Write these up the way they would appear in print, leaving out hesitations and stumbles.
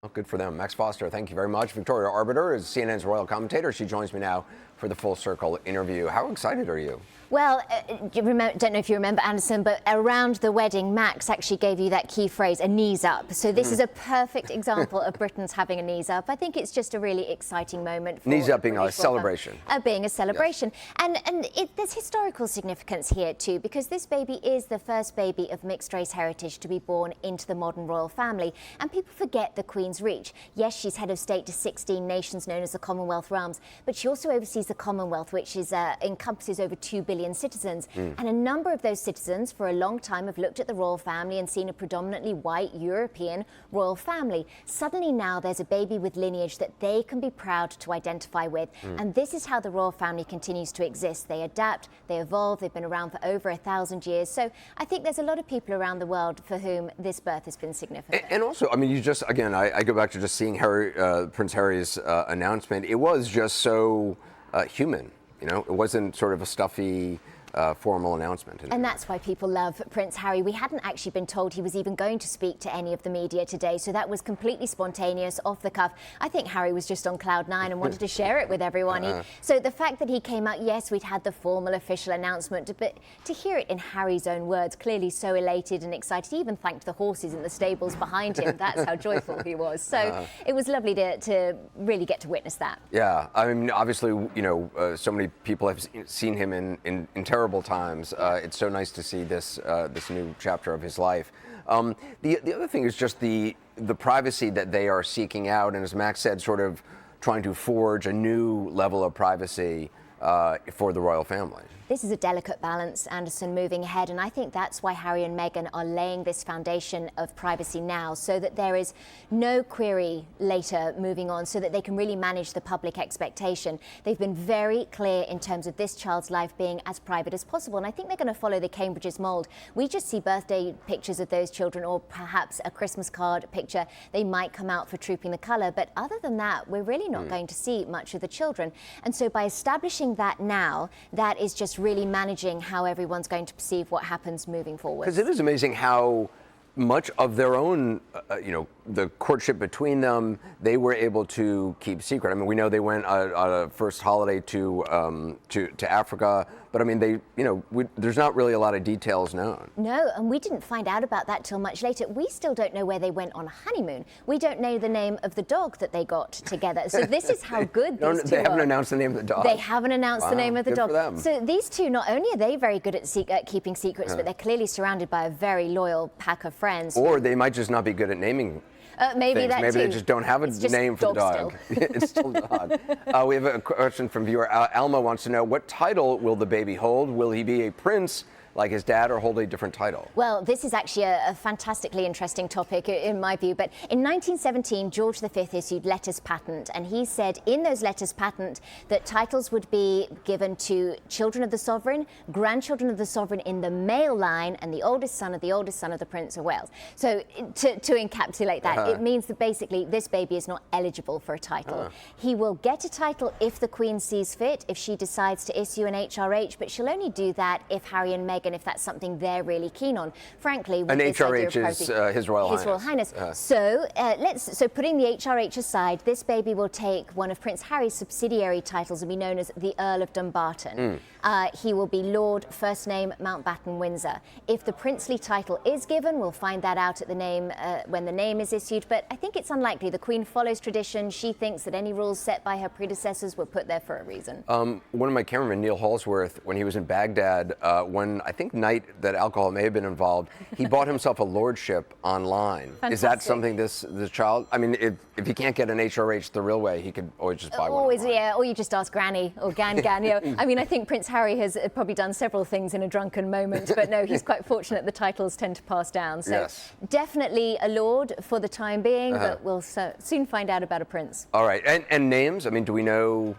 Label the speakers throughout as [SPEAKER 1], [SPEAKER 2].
[SPEAKER 1] Well, good for them. Max Foster, thank you very much. Victoria Arbiter is CNN's royal commentator. She joins me now for the Full Circle interview. How excited are you?
[SPEAKER 2] Well, don't know if you remember, Anderson, but around the wedding, Max actually gave you that key phrase, a knees up. So this is a perfect example of Britain's having a knees up. I think it's just a really exciting moment. For
[SPEAKER 1] knees up being a celebration.
[SPEAKER 2] Being a celebration. Yes. And there's historical significance here too, because this baby is the first baby of mixed race heritage to be born into the modern royal family. And people forget the Queen's reach. Yes, she's head of state to 16 nations known as the Commonwealth realms, but she also oversees the Commonwealth, which is encompasses over 2 billion citizens. And a number of those citizens for a long time have looked at the royal family and seen a predominantly white European royal family. Suddenly now there's a baby with lineage that they can be proud to identify with. And this is how the royal family continues to exist. They adapt, they evolve, they've been around for over 1,000 years. So I think there's a lot of people around the world for whom this birth has been significant.
[SPEAKER 1] And also, I mean, you just, again, I go back to just seeing Prince Harry's announcement. It was just so human, you know? It wasn't sort of a stuffy, formal announcement.
[SPEAKER 2] And that's why people love Prince Harry. We hadn't actually been told he was even going to speak to any of the media today, so that was completely spontaneous, off the cuff. I think Harry was just on cloud nine and wanted to share it with everyone. So the fact that he came out, yes, we'd had the formal official announcement, but to hear it in Harry's own words, clearly so elated and excited, he even thanked the horses in the stables behind him. That's how joyful he was. So it was lovely to really get to witness that.
[SPEAKER 1] Yeah, I mean, obviously, you know, so many people have seen him in terrible times. It's so nice to see this new chapter of his life. The other thing is just the privacy that they are seeking out, and as Max said, sort of trying to forge a new level of privacy for the royal family.
[SPEAKER 2] This is a delicate balance, Anderson, moving ahead, and I think that's why Harry and Meghan are laying this foundation of privacy now, so that there is no query later moving on, so that they can really manage the public expectation. They've been very clear in terms of this child's life being as private as possible, and I think they're going to follow the Cambridge's mould. We just see birthday pictures of those children, or perhaps a Christmas card picture. They might come out for Trooping the Colour, but other than that, we're really not going to see much of the children. And so by establishing that now, that is just really managing how everyone's going to perceive what happens moving forward.
[SPEAKER 1] Because it is amazing how much of their own, you know, the courtship between them, they were able to keep secret. I mean, we know they went on a first holiday to Africa, but I mean, they, you know, there's not really a lot of details known.
[SPEAKER 2] No, and we didn't find out about that till much later. We still don't know where they went on honeymoon. We don't know the name of the dog that they got together. So this is how good these two
[SPEAKER 1] They haven't
[SPEAKER 2] are.
[SPEAKER 1] announced the name of the dog.
[SPEAKER 2] They haven't announced the name of the
[SPEAKER 1] Good
[SPEAKER 2] dog.
[SPEAKER 1] for them.
[SPEAKER 2] So these two, not only are they very good at keeping secrets, but they're clearly surrounded by a very loyal pack of friends.
[SPEAKER 1] Or they might just not be good at naming
[SPEAKER 2] maybe
[SPEAKER 1] things.
[SPEAKER 2] that
[SPEAKER 1] Maybe
[SPEAKER 2] too.
[SPEAKER 1] they just don't have a name for the dog. It's still dog. We have a question from viewer Alma wants to know, what title will the baby hold? Will he be a prince like his dad, or hold a different title?
[SPEAKER 2] Well, this is actually a fantastically interesting topic in my view, but in 1917, George V issued letters patent, and he said in those letters patent that titles would be given to children of the sovereign, grandchildren of the sovereign in the male line, and the oldest son of the Prince of Wales. So to encapsulate that, it means that basically this baby is not eligible for a title. He will get a title if the Queen sees fit, if she decides to issue an HRH, but she'll only do that if Harry and Meghan, if that's something they're really keen on. Frankly,
[SPEAKER 1] an HRH is His Royal
[SPEAKER 2] Highness. So so putting the HRH aside, this baby will take one of Prince Harry's subsidiary titles and be known as the Earl of Dumbarton. He will be Lord, first name Mountbatten-Windsor. If the princely title is given, we'll find that out at the name when the name is issued, but I think it's unlikely. The Queen follows tradition. She thinks that any rules set by her predecessors were put there for a reason.
[SPEAKER 1] One of my cameramen, Neil Halsworth, when he was in Baghdad, when I think night that alcohol may have been involved, he bought himself a lordship online.
[SPEAKER 2] Fantastic.
[SPEAKER 1] Is that something this child, I mean, if he can't get an HRH the real way, he could always just buy one online.
[SPEAKER 2] Yeah, or you just ask Granny or Gan. You know, I mean, I think Prince Harry has probably done several things in a drunken moment, but no, he's quite fortunate the titles tend to pass down. So definitely a lord for the time being, but we'll soon find out about a prince.
[SPEAKER 1] All right, and names, I mean, do we know?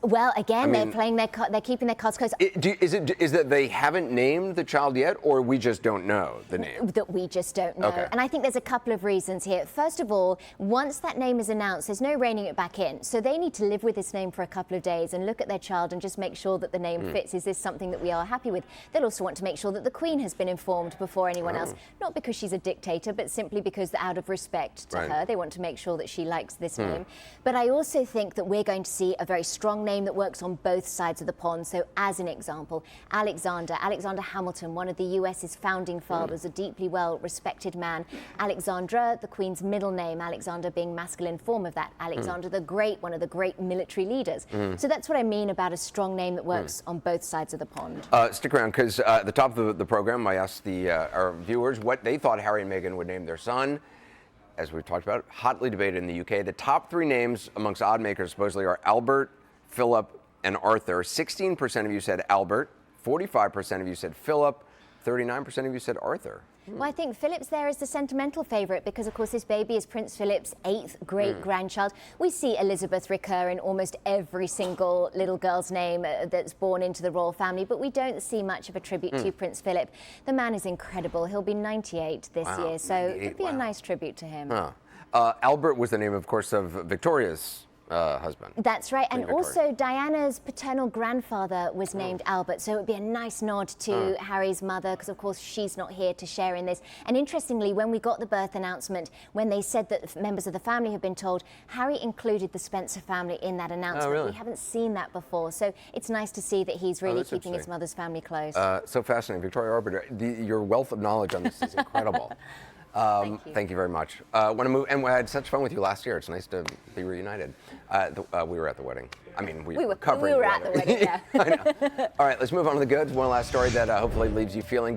[SPEAKER 2] Well, again,
[SPEAKER 1] I mean,
[SPEAKER 2] they're keeping their cards close.
[SPEAKER 1] Is that they haven't named the child yet, or we just don't know the name?
[SPEAKER 2] That we just don't know.
[SPEAKER 1] Okay.
[SPEAKER 2] And I think there's a couple of reasons here. First of all, once that name is announced, there's no reining it back in. So they need to live with this name for a couple of days and look at their child and just make sure that the name fits. Is this something that we are happy with? They'll also want to make sure that the Queen has been informed before anyone else. Not because she's a dictator, but simply because out of respect to her, they want to make sure that she likes this name. But I also think that we're going to see a very strong name that works on both sides of the pond. So as an example, Alexander Hamilton, one of the US's founding fathers, a deeply well-respected man. Alexandra, the Queen's middle name, Alexander being masculine form of that. Alexander the Great, one of the great military leaders. So that's what I mean about a strong name that works on both sides of the pond.
[SPEAKER 1] Stick around, because at the top of the program, I asked our viewers what they thought Harry and Meghan would name their son. As we've talked about, hotly debated in the UK. The top 3 names amongst odd makers supposedly are Albert, Philip, and Arthur. 16% of you said Albert, 45% of you said Philip, 39% of you said Arthur.
[SPEAKER 2] Well, I think Philip's there as the sentimental favourite because, of course, this baby is Prince Philip's 8th great-grandchild. We see Elizabeth recur in almost every single little girl's name that's born into the royal family, but we don't see much of a tribute to Prince Philip. The man is incredible. He'll be 98 this year, so it'd be a nice tribute to him.
[SPEAKER 1] Albert was the name, of course, of Victoria's husband.
[SPEAKER 2] That's right, and
[SPEAKER 1] Victoria.
[SPEAKER 2] also Diana's paternal grandfather was named Albert, so it would be a nice nod to Harry's mother, because of course she's not here to share in this. And interestingly, when we got the birth announcement, when they said that members of the family had been told, Harry included the Spencer family in that announcement.
[SPEAKER 1] Oh, really?
[SPEAKER 2] We haven't seen that before, so it's nice to see that he's really keeping his mother's family close.
[SPEAKER 1] So fascinating. Victoria Arbiter, your wealth of knowledge on this is incredible. Thank you very much. Want to move? And I had such fun with you last year. It's nice to be reunited. We were at the wedding. I mean, we were covering
[SPEAKER 2] we were
[SPEAKER 1] the
[SPEAKER 2] at the wedding, yeah.
[SPEAKER 1] I know. All right, let's move on to the goods. One last story that hopefully leaves you feeling